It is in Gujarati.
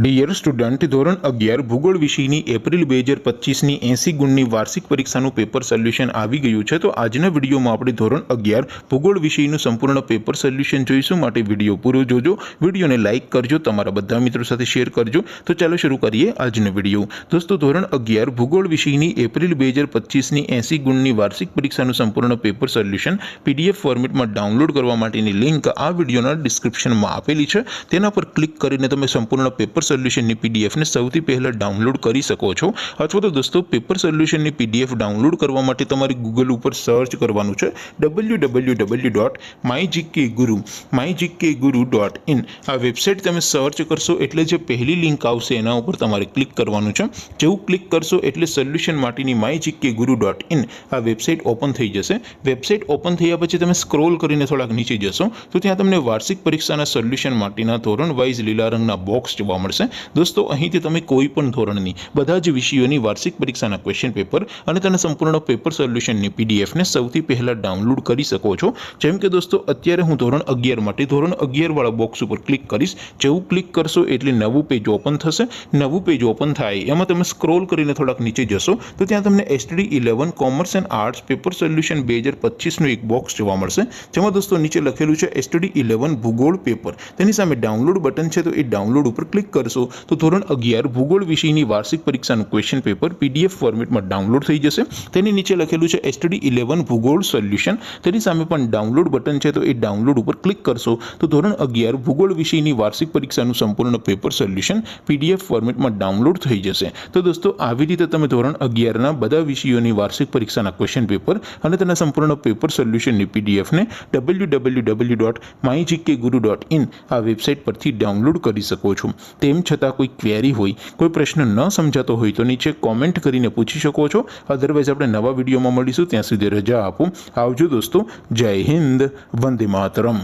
ડિયર સ્ટુડન્ટ, ધોરણ 11 ભૂગોળ વિષયની એપ્રિલ 2025ની 80 ગુણની વાર્ષિક પરીક્ષાનું પેપર સોલ્યુશન આવી ગયું છે। તો આજના વિડીયોમાં આપણે ધોરણ 11 ભૂગોળ વિષયનું સંપૂર્ણ પેપર સોલ્યુશન જોઈશું। માટે વિડીયો પૂરો જોજો, વિડીયોને લાઇક કરજો, તમારા બધા મિત્રો સાથે શેર કરજો। તો ચાલો શરૂ કરીએ આજનો વિડીયો। દોસ્તો, ધોરણ 11 ભૂગોળ વિષયની એપ્રિલ 2025ની 80 ગુણની વાર્ષિક પરીક્ષાનું સંપૂર્ણ પેપર સોલ્યુશન PDF ફોર્મેટમાં ડાઉનલોડ કરવા માટેની લિંક આ વિડીયોના ડિસ્ક્રિપ્શનમાં આપેલી છે। તેના પર ક્લિક કરીને તમે સંપૂર્ણ પેપર સોલ્યુશનની PDF ને સૌથી પહેલા ડાઉનલોડ કરી શકો છો। અથવા તો દોસ્તો, પેપર સોલ્યુશનની PDF ડાઉનલોડ કરવા માટે તમારે ગૂગલ ઉપર સર્ચ કરવાનું છે www.mygkguru.in। આ વેબસાઇટ તમે સર્ચ કરશો એટલે જે પહેલી લિંક આવશે એના ઉપર તમારે ક્લિક કરવાનું છે। જેવું ક્લિક કરશો એટલે સોલ્યુશન માટેની mygkguru.in આ વેબસાઇટ ઓપન થઈ જશે। વેબસાઇટ ઓપન થયા પછી તમે સ્ક્રોલ કરીને થોડાક નીચે જશો તો ત્યાં તમને વાર્ષિક પરીક્ષાના સોલ્યુશન માટેના ધોરણ વાઇઝ લીલા રંગના બોક્સ જોવા મળશે। દોસ્તો, અહીંથી તમે કોઈ પણ ધોરણની બધા જ વિષયોની વાર્ષિક પરીક્ષાના ક્વેશ્ચન પેપર અને તેના સંપૂર્ણ પેપર સોલ્યુશનની PDF ને સૌથી પહેલા ડાઉનલોડ કરી શકો છો। જેમ કે દોસ્તો, અત્યારે હું ધોરણ 11 માટે ધોરણ 11 વાળા બોક્સ ઉપર ક્લિક કરીશ। જેવું ક્લિક કરશો એટલે નવું પેજ ઓપન થશે। નવું પેજ ઓપન થાય એમાં તમે સ્ક્રોલ કરીને થોડાક નીચે જશો તો ત્યાં તમને STD 11 commerce and arts paper solution 2025નું એક બોક્સ જોવા મળશે। જેમાં દોસ્તો નીચે લખેલું છે STD 11 ભૂગોળ પેપર। તેની સામે ડાઉનલોડ બટન છે, તો એ ડાઉનલોડ ઉપર ક્લિક કરશો તો ધોરણ 11 ભૂગોળ વિષયની વાર્ષિક પરીક્ષાનું ક્વેશ્ચન પેપર PDF ફોર્મેટમાં ડાઉનલોડ થઈ જશે। તેની નીચે લખેલું છે STD 11 ભૂગોળ સોલ્યુશન। તેની સામે પણ ડાઉનલોડ બટન છે, તો એ ડાઉનલોડ ઉપર ક્લિક કરશો તો ધોરણ 11 ભૂગોળ વિષયની વાર્ષિક પરીક્ષાનું સંપૂર્ણ પેપર સોલ્યુશન PDF ફોર્મેટમાં ડાઉનલોડ થઈ જશે। તો દોસ્તો, આવી રીતે તમે ધોરણ 11ના બધા વિષયોની વાર્ષિક પરીક્ષાના ક્વેશ્ચન પેપર અને તેના સંપૂર્ણ પેપર સોલ્યુશનની PDF ને www.mygkguru.in આ વેબસાઇટ પરથી ડાઉનલોડ કરી શકો છો। તેમ છતાં કોઈ ક્વેરી હોય, કોઈ પ્રશ્ન ન સમજાતો હોય તો નીચે કોમેન્ટ કરીને પૂછી શકો છો। અધરવાઇઝ આપણે નવા વિડીયોમાં મળીશું, ત્યાં સુધી રજા આપો। આવજો દોસ્તો, જય હિન્દ, વંદે માતરમ।